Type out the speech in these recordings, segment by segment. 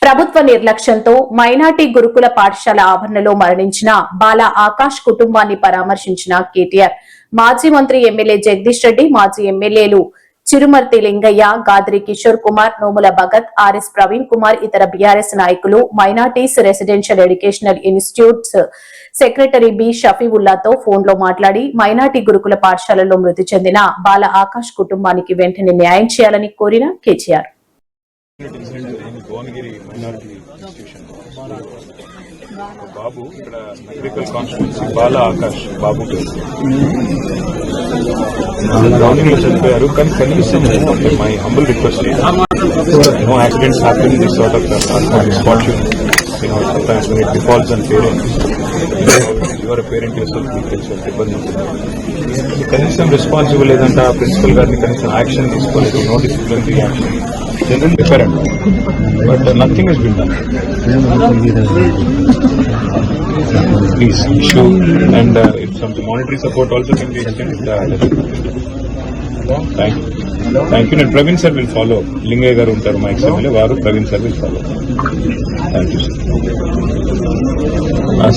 ప్రభుత్వ నిర్లక్ష్యంతో మైనార్టీ గురుకుల పాఠశాల ఆవరణలో మరణించిన బాల ఆకాష్ కుటుంబాన్ని పరామర్శించిన కేటీఆర్, మాజీ మంత్రి ఎమ్మెల్యే జగదీష్ రెడ్డి, మాజీ ఎమ్మెల్యేలు చిరుమర్తి లింగయ్య, గాద్రి కిషోర్ కుమార్, నోముల భగత్, ఆర్ఎస్ ప్రవీణ్ కుమార్, ఇతర బీఆర్ఎస్ నాయకులు, minorities residential educational institutions secretary B షఫీవుల్లాతో ఫోన్లో మాట్లాడి మైనార్టీ గురుకుల పాఠశాలలో మృతి చెందిన బాల ఆకాష్ కుటుంబానికి వెంటనే న్యాయం చేయాలని కోరిన కేటీఆర్. బాబు ఇక్కడ medical constituency Bala Akash Babu grounding లో చనిపోయారు. కానీ కనీసం my humble request, no accidents happen this sort of spot. Sometimes when it defaults on parents, you are a parent yourself, మీకు తెలిసి ఇబ్బంది ఉంటుంది. కనీసం రెస్పాన్సిబుల్ లేదంటే ఆ ప్రిన్సిపల్ గారిని కనీసం యాక్షన్ తీసుకోలేదు. No disciplinary action, general different, but nothing has been done. Please issue and if some monetary support also can be extended. Thank you. And Praveen sir will follow. Lingay garu untaru ma XMLA varu, Praveen sir will follow. Thank you sir.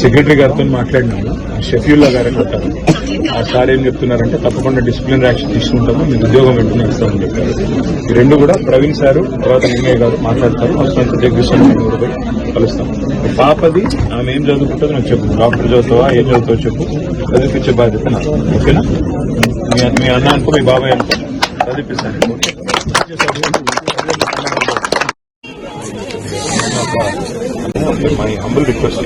Secretary గారితో మాట్లాడినాము. షెఫ్యూల్లా గారు ఉంటారు. ఆ sir ఏం చెప్తున్నారంటే తప్పకుండా disciplinary action తీసుకుంటాము, మీకు ఉద్యోగం వెంటనే ఇస్తామని చెప్పారు. ఈ రెండు కూడా ప్రవీణ్ సారు తర్వాత లింగయ్య గారు మాట్లాడతారు. వస్తున్నంత జగదీష్ రెడ్డి కలుస్తాం. పాపది ఆమె ఏం చదువుకుంటుందో నాకు చెప్పు. డాక్టర్ చదువుతావా, ఏం చదువుతావో చెప్పు, చదివిపించే బాధ్యత నాకు. ఓకేనా? మీ అన్న అనుకో, మీ బాబాయ్ అనుకో, చదివిపిస్తాను. My humble request.